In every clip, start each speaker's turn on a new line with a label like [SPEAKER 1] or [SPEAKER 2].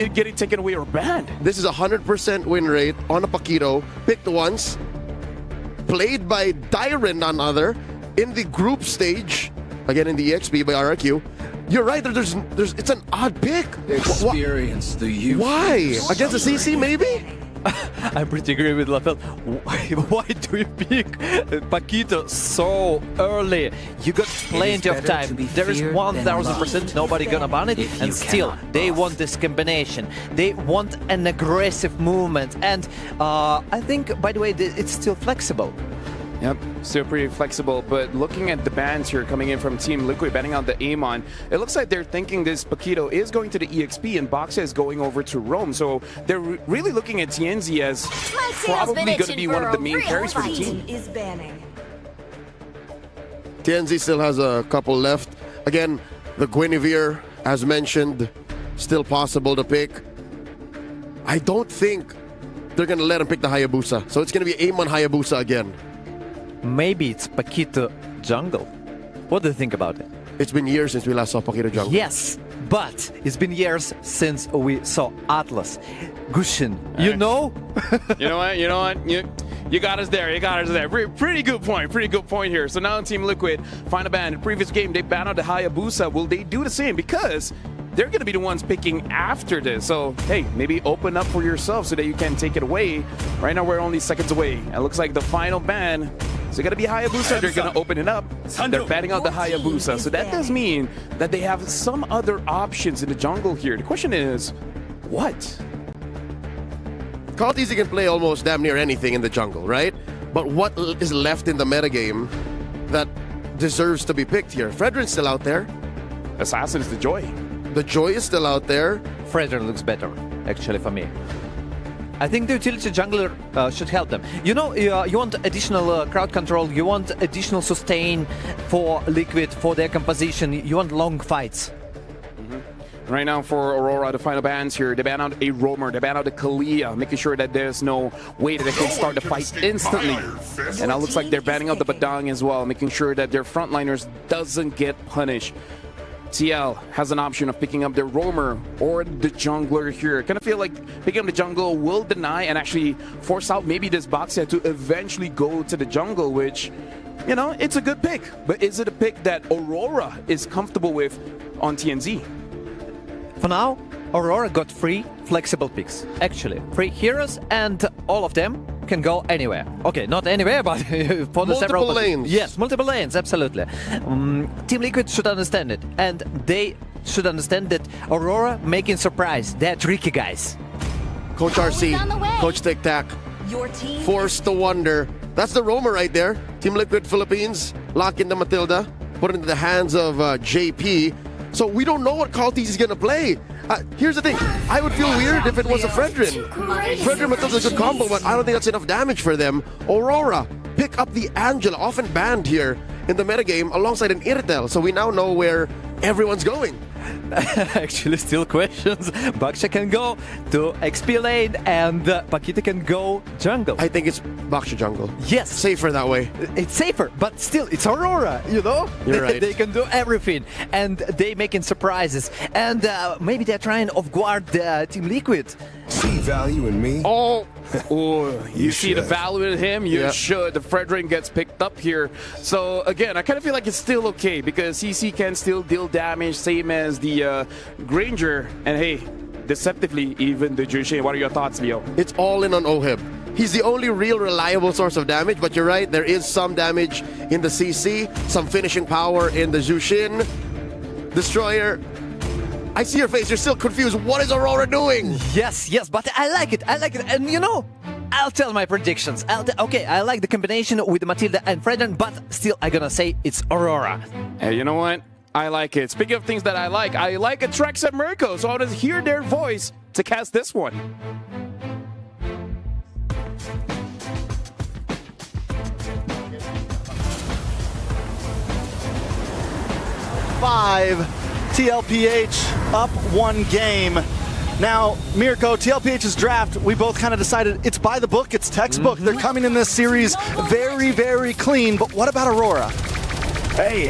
[SPEAKER 1] getting taken away or banned.
[SPEAKER 2] This is a 100% win rate on a Paquito. Picked once. Played by Dyren, none other. In the group stage. Again, in the EXP by RRQ. You're right, there's it's an odd pick.
[SPEAKER 3] Experience the use.
[SPEAKER 2] Why? Against the CC, maybe?
[SPEAKER 4] I pretty agree with Tlph. Why do you pick Paquito so early? You got plenty of time. There is 1000% nobody gonna ban it, and still they want this combination. They want an aggressive movement, and I think, by the way, it's still flexible.
[SPEAKER 1] Yep, still pretty flexible, but looking at the bans here coming in from Team Liquid, banning out the Amon, it looks like they're thinking this Paquito is going to the EXP and Boxa is going over to Rome, so they're really looking at TNZ as probably going to be one of the main carries for the team.
[SPEAKER 2] TNZ still has a couple left. Again, the Guinevere, as mentioned, still possible to pick. I don't think they're going to let him pick the Hayabusa, so it's going to be Amon Hayabusa again.
[SPEAKER 4] Maybe it's Paquito jungle. What do you think about it?
[SPEAKER 2] It's been years since we last saw Paquito jungle.
[SPEAKER 4] Yes, but it's been years since we saw Atlas. Gushin, you know?
[SPEAKER 1] You know what? You got us there. You got us there. Pretty good point. Pretty good point here. So now in Team Liquid, find a ban. In the previous game, they banned out the Hayabusa. Will they do the same? Because they're going to be the ones picking after this. So, hey, maybe open up for yourself so that you can take it away. Right now, we're only seconds away. It looks like the final ban is going to be Hayabusa. They're going to open it up. They're banning out the Hayabusa. So that does mean that they have some other options in the jungle here. The question is, what?
[SPEAKER 2] Tlph can play almost damn near anything in the jungle, right? But what is left in the metagame that deserves to be picked here? Fredrin's still out there.
[SPEAKER 1] Assassin is the Joy.
[SPEAKER 2] The Joy is still out there.
[SPEAKER 4] Fredrin looks better, actually, for me. I think the utility jungler should help them. You know, you want additional crowd control, you want additional sustain for Liquid, for their composition, you want long fights.
[SPEAKER 1] Right now for Aurora, the final bans here, they ban out a Roamer, they ban out a Kalia, making sure that there's no way that they can start the fight instantly. And now looks like they're banning out the Badang as well, making sure that their frontliners doesn't get punished. TL has an option of picking up the Roamer or the jungler here. Kind of feel like picking up the jungle will deny and actually force out maybe this Boxia to eventually go to the jungle, which, you know, it's a good pick. But is it a pick that Aurora is comfortable with on TNZ?
[SPEAKER 4] For now, Aurora got 3 flexible picks. Actually, 3 heroes, and all of them can go anywhere. Okay, not anywhere, but for the several
[SPEAKER 2] lanes.
[SPEAKER 4] Yes, multiple lanes, absolutely. Team Liquid should understand it, and they should understand that Aurora making surprise. They're tricky guys.
[SPEAKER 2] Coach RC, Coach Tic Tac, forced to wonder. That's the Roamer right there. Team Liquid Philippines lock into Matilda, put it into the hands of JP. So we don't know what Tlph is going to play. Here's the thing. I would feel weird if it was a Fredrin. Fredrin Matilda's a good combo, but I don't think that's enough damage for them. Aurora, pick up the Angela, often banned here in the metagame, alongside an Irtel. So we now know where everyone's going.
[SPEAKER 4] Actually, still questions. Baksha can go to XP lane, and Paquito can go jungle.
[SPEAKER 2] I think it's Baksha jungle.
[SPEAKER 4] Yes.
[SPEAKER 2] Safer that way.
[SPEAKER 4] It's safer, but still, it's Aurora, you know?
[SPEAKER 2] You're right.
[SPEAKER 4] They can do everything, and they making surprises. And maybe they're trying off guard Team Liquid.
[SPEAKER 3] See value in me?
[SPEAKER 1] Oh, you see the value in him? You should. The Fredrin gets picked up here. So, again, I kind of feel like it's still okay because CC can still deal damage, same as the Granger. And hey, deceptively, even the Jushin. What are your thoughts, Leo?
[SPEAKER 2] It's all in on Ohib. He's the only real reliable source of damage, but you're right, there is some damage in the CC, some finishing power in the Jushin. Destroyer. I see your face, you're still confused. What is Aurora doing?
[SPEAKER 4] Yes, but I like it. And you know, I'll tell my predictions. Okay, I like the combination with Matilda and Fredrin, but still I'm gonna say it's Aurora.
[SPEAKER 1] Hey, you know what? I like it. Speaking of things that I like Atrex and Mirko, so I want to hear their voice to cast this one.
[SPEAKER 5] Tlph up 1 game. Now, Mirko, Tlph's draft, we both kind of decided it's by the book, it's textbook. They're coming in this series very, very clean. But what about Aurora?
[SPEAKER 6] Hey,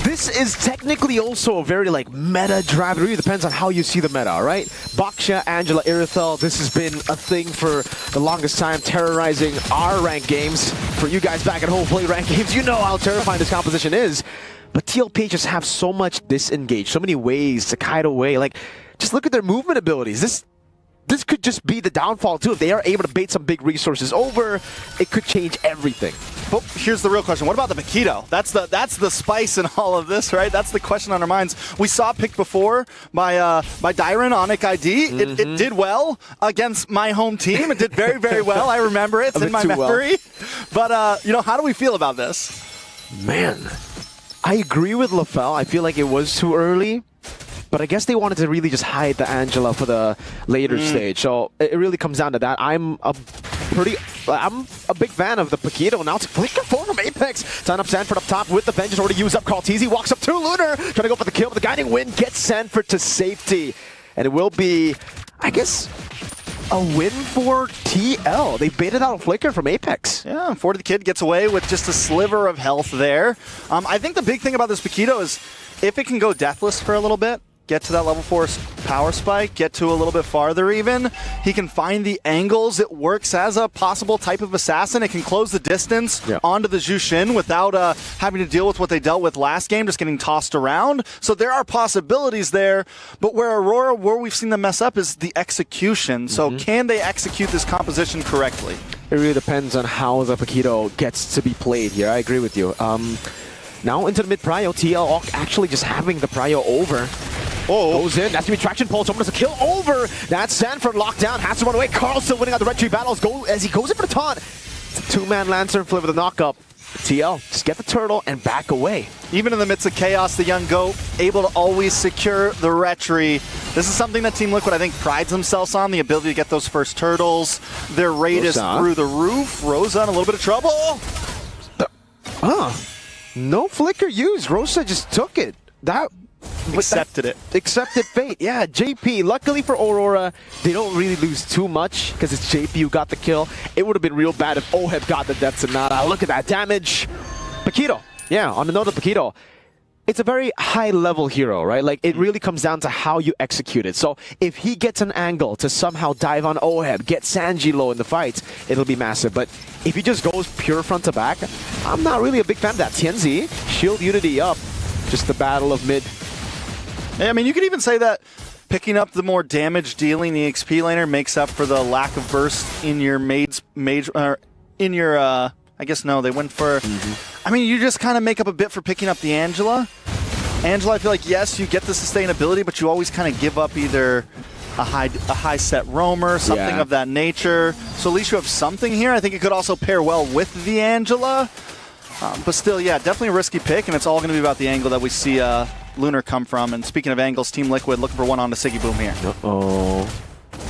[SPEAKER 6] this this is technically also a very like meta draft. It really depends on how you see the meta, all right? Baksha, Angela, Irithel, this has been a thing for the longest time, terrorizing our ranked games. For you guys back at home play ranked games, you know how terrifying this composition is. But Tlph just have so much disengage, so many ways to kite away. Like, just look at their movement abilities. This could just be the downfall too. If they are able to bait some big resources over, it could change everything.
[SPEAKER 5] But here's the real question. What about the Paquito? That's the spice in all of this, right? That's the question on our minds. We saw it picked before by Dyron on Nick ID. It did well against my home team. It did very, very well. I remember it. It's in my memory. Well. But, you know, how do we feel about this?
[SPEAKER 6] Man, I agree with Tlph. I feel like it was too early. But I guess they wanted to really just hide the Angela for the later stage. So it really comes down to that. I'm a big fan of the Paquito. Now it's Flicker 4 from Apex. Sign up Sanford up top with the vengeance already used up. Tlph walks up to Lunar. Trying to go for the kill, but the guiding wind gets Sanford to safety. And it will be, I guess, a win for TL. They baited out a Flicker from Apex.
[SPEAKER 5] Yeah, 40 the Kid gets away with just a sliver of health there. I think the big thing about this Paquito is if it can go deathless for a little bit, get to that level 4 power spike, get to a little bit farther even. He can find the angles. It works as a possible type of assassin. It can close the distance onto the Jushin without having to deal with what they dealt with last game, just getting tossed around. So there are possibilities there. But where Aurora, where we've seen them mess up is the execution. So can they execute this composition correctly?
[SPEAKER 6] It really depends on how the Paquito gets to be played here. I agree with you. Now into the mid-prio, TL actually just having the prio over. Goes in, that's gonna be traction pulse, someone does a kill over. That's Sanford locked down, has to run away. Carl still winning out the red tree battles as he goes in for the taunt. It's a two-man Lancer flip with a knock-up. TL, just get the turtle and back away.
[SPEAKER 5] Even in the midst of chaos, the young GOAT able to always secure the retry. This is something that Team Liquid, I think, prides themselves on, the ability to get those first turtles. Their rate is through the roof. Rosa in a little bit of trouble.
[SPEAKER 6] No flicker used. Rosa just took it.
[SPEAKER 5] Accepted
[SPEAKER 6] fate. Yeah, JP. Luckily for Aurora, they don't really lose too much because it's JP who got the kill. It would have been real bad if Oheb got the death Sonata. Look at that damage. Paquito. Yeah, on the note of Paquito, it's a very high-level hero, right? Like, it really comes down to how you execute it. So if he gets an angle to somehow dive on Oheb, get Sanji low in the fight, it'll be massive. But if he just goes pure front to back, I'm not really a big fan of that. Tianzi, shield unity up. Just the battle of mid.
[SPEAKER 5] I mean, you could even say that picking up the more damage dealing the XP laner makes up for the lack of burst in your I guess no, they went for, I mean, you just kind of make up a bit for picking up the Angela. Angela, I feel like, yes, you get the sustainability, but you always kind of give up either a high set roamer, something of that nature. So at least you have something here. I think it could also pair well with the Angela. But still, yeah, definitely a risky pick, and it's all going to be about the angle that we see Lunar come from. And speaking of angles, Team Liquid looking for one on the Siggy Boom here.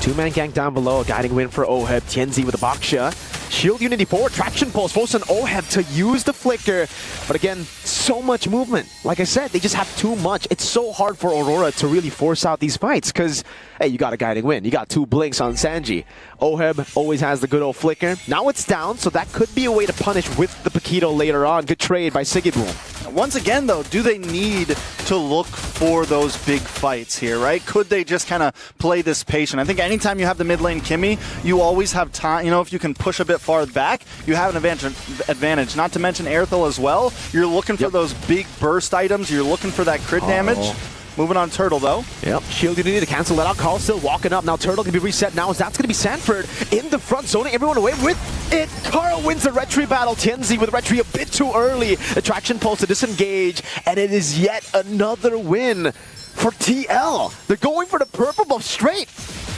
[SPEAKER 6] Two-man gank down below, a guiding win for Oheb. Tianzi with a Baksha. Shield unity forward, traction pulse, force on Oheb to use the flicker. But again, so much movement. Like I said, they just have too much. It's so hard for Aurora to really force out these fights because, hey, you got a guiding win. You got 2 blinks on Sanji. Oheb always has the good old flicker. Now it's down, so that could be a way to punish with the Paquito later on. Good trade by Sigiboom.
[SPEAKER 5] Once again, though, do they need to look for those big fights here, right? Could they just kind of play this patient? I think anytime you have the mid lane Kimmy, you always have time. You know, if you can push a bit far back, you have an advantage. Not to mention Airthel as well. You're looking for those big burst items. You're looking for that crit damage. Moving on Turtle, though.
[SPEAKER 6] Yep, shield unity to cancel that out. Carl still walking up. Now Turtle can be reset now as that's going to be Sanford in the front, zoning everyone away with it. Carl wins the retry battle. Tianzi with retry a bit too early. Attraction pulse to disengage, and it is yet another win for TL. They're going for the purple buff straight.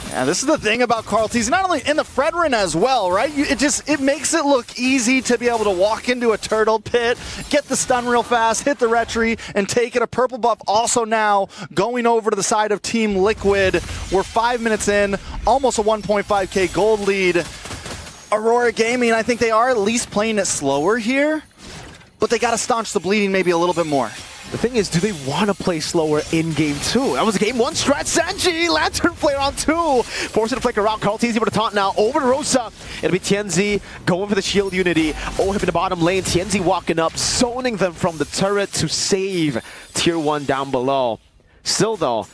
[SPEAKER 5] Yeah, this is the thing about Carl Tlph. Not only in the Fredrin as well, right? It makes it look easy to be able to walk into a turtle pit, get the stun real fast, hit the retry, and take it. A purple buff also now going over to the side of Team Liquid. We're 5 minutes in, almost a 1.5k gold lead. Aurora Gaming, I think they are at least playing it slower here, but they got to staunch the bleeding maybe a little bit more.
[SPEAKER 6] The thing is, do they want to play slower in game 2? That was game 1 strat. Sanji, Lantern Flare on 2. Forcing to flicker around. Carl Tlph with a taunt now. Over to Rosa. It'll be Tianzi going for the shield unity. Oheb in the bottom lane. Tianzi walking up, zoning them from the turret to save Tier 1 down below. Still though,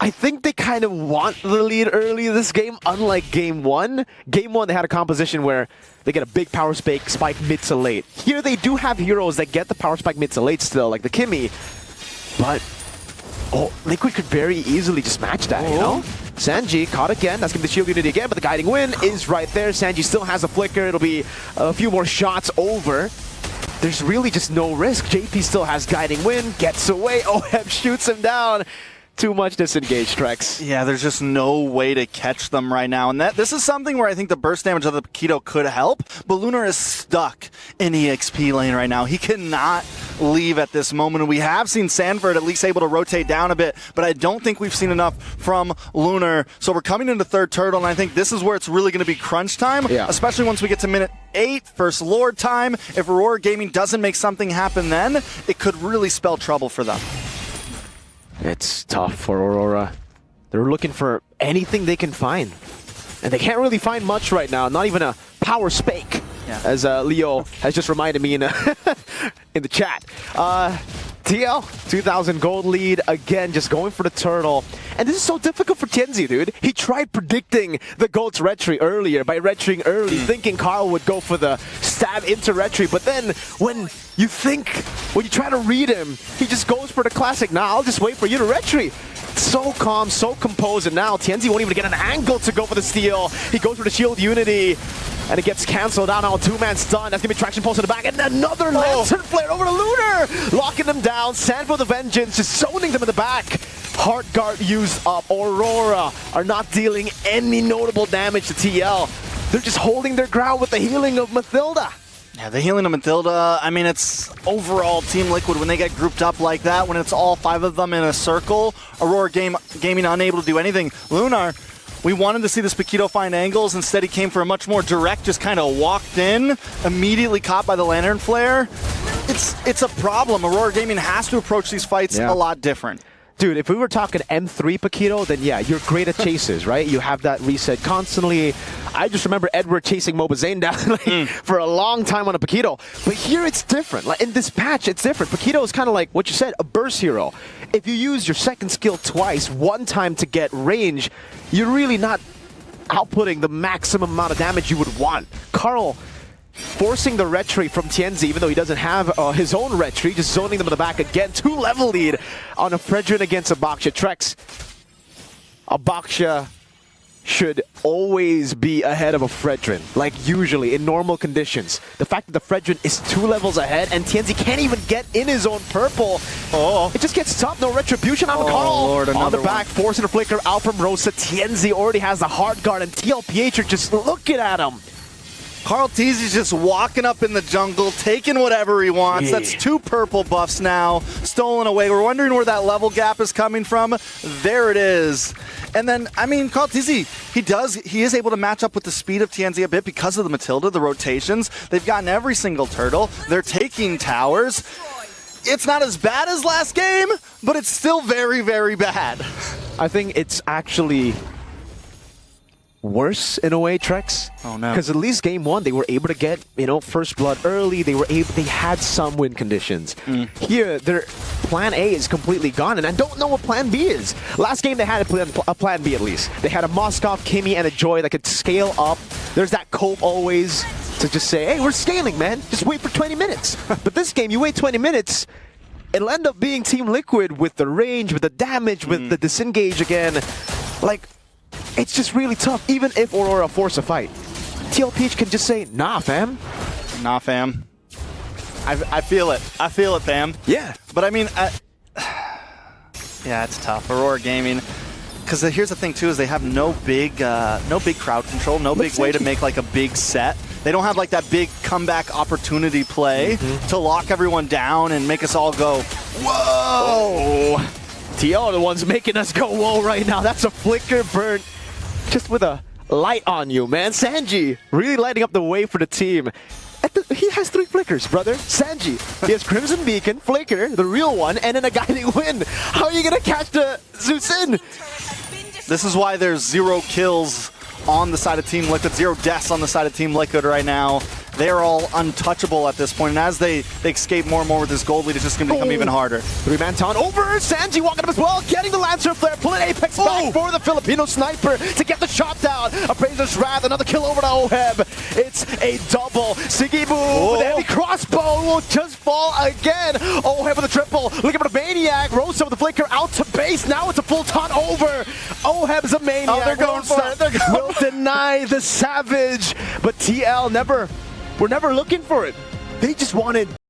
[SPEAKER 6] I think they kind of want the lead early this game, unlike game 1. Game 1, they had a composition where they get a big power spike mid to late. Here they do have heroes that get the power spike mid to late still, like the Kimmy. But, Liquid could very easily just match that, you know? Sanji caught again. That's going to be the shield unity again, but the guiding wind is right there. Sanji still has a flicker. It'll be a few more shots over. There's really just no risk. JP still has guiding wind, gets away. Oheb shoots him down. Too much disengaged, Trex.
[SPEAKER 5] Yeah, there's just no way to catch them right now. And this is something where I think the burst damage of the Paquito could help, but Lunar is stuck in EXP lane right now. He cannot leave at this moment. And we have seen Sanford at least able to rotate down a bit, but I don't think we've seen enough from Lunar. So we're coming into third turtle, and I think this is where it's really going to be crunch time, especially once we get to minute 8, first Lord time. If Aurora Gaming doesn't make something happen then, it could really spell trouble for them.
[SPEAKER 6] It's tough for Aurora. They're looking for anything they can find. And they can't really find much right now, not even a power spike, as Leo has just reminded me in, in the chat. TL, 2,000 gold lead, again, just going for the turtle. And this is so difficult for Tianzi, dude. He tried predicting the gold's retry earlier by retrying early, thinking Carl would go for the stab into retry. But then when you try to read him, he just goes for the classic, nah, I'll just wait for you to retry. So calm, so composed, and now Tianzi won't even get an angle to go for the steal. He goes for the shield unity, and it gets cancelled out. Now a 2-man stun. That's going to be traction pulse in the back, and another lantern flare over to Lunar, locking them down. Sanford the Vengeance just zoning them in the back. Heart Guard used up. Aurora are not dealing any notable damage to TL. They're just holding their ground with the healing of Mathilda.
[SPEAKER 5] Yeah, the healing of Mathilda, I mean, it's overall Team Liquid, when they get grouped up like that, when it's all 5 of them in a circle, Aurora Gaming unable to do anything. Lunar, we wanted to see this Paquito find angles. Instead, he came for a much more direct, just kind of walked in, immediately caught by the Lantern Flare. It's a problem. Aurora Gaming has to approach these fights a lot different.
[SPEAKER 6] Dude, if we were talking M3 Paquito, then yeah, you're great at chases, right? You have that reset constantly. I just remember Edward chasing Mobazane down for a long time on a Paquito. But here it's different. Like in this patch, it's different. Paquito is kind of like what you said, a burst hero. If you use your second skill twice, one time to get range, you're really not outputting the maximum amount of damage you would want. Carl forcing the retry from Tianzi, even though he doesn't have his own retry, just zoning them in the back again. 2-level lead on a Fredrin against a Baksha. Trex, a Baksha should always be ahead of a Fredrin, like usually in normal conditions. The fact that the Fredrin is 2 levels ahead and Tianzi can't even get in his own purple, it just gets tough. No retribution on Carl.
[SPEAKER 5] Lord,
[SPEAKER 6] on the back, forcing a flicker out from Rosa. Tianzi already has the hard guard, and Tlph are just looking at him.
[SPEAKER 5] Carl Tlph just walking up in the jungle, taking whatever he wants. That's 2 purple buffs now, stolen away. We're wondering where that level gap is coming from. There it is. And then, I mean, Carl Tlph, he is able to match up with the speed of Tianzi a bit because of the Matilda, the rotations. They've gotten every single turtle. They're taking towers. It's not as bad as last game, but it's still very, very bad.
[SPEAKER 6] I think it's actually worse in a way, Trex.
[SPEAKER 5] Oh no!
[SPEAKER 6] Because at least game 1 they were able to get first blood early. They had some win conditions. Here their plan A is completely gone, and I don't know what plan B is. Last game they had a plan B at least. They had a Moskov, Kimmy, and a Joy that could scale up. There's that cope always to just say, hey, we're scaling, man. Just wait for 20 minutes. But this game, you wait 20 minutes, it'll end up being Team Liquid with the range, with the damage, with the disengage again. Like, it's just really tough, even if Aurora force a fight. Tlph can just say, nah, fam.
[SPEAKER 5] Nah, fam. I feel it. I feel it, fam.
[SPEAKER 6] Yeah.
[SPEAKER 5] But I mean, yeah, it's tough. Aurora Gaming. Because here's the thing, too, is they have no big crowd control, no big way to make, like, a big set. They don't have, like, that big comeback opportunity play to lock everyone down and make us all go, whoa!
[SPEAKER 6] TL are the ones making us go whoa right now. That's a flicker burn just with a light on you, man. Sanji really lighting up the way for the team. And he has 3 flickers, brother. Sanji. He has Crimson Beacon, Flicker, the real one, and then a Guiding Wind. How are you gonna catch the Zeus in?
[SPEAKER 5] This is why there's 0 kills on the side of Team Liquid, 0 deaths on the side of Team Liquid right now. They are all untouchable at this point, and as they escape more and more with this gold lead, it's just going to become even harder.
[SPEAKER 6] 3-man taunt over. Sanji walking up as well, getting the Lancer Flare, pulling Apex back for the Filipino sniper to get the shot down. Appraiser's Wrath, another kill over to Oheb. It's a double. Sigibu with a heavy crossbow will just fall again. Oheb with a triple, looking for the Maniac. Rosa with the Flicker out to base. Now it's a full taunt over. Oheb's a Maniac.
[SPEAKER 5] Oh, they're going for it. They're going
[SPEAKER 6] Will deny the Savage, but TL we're never looking for it. They just wanted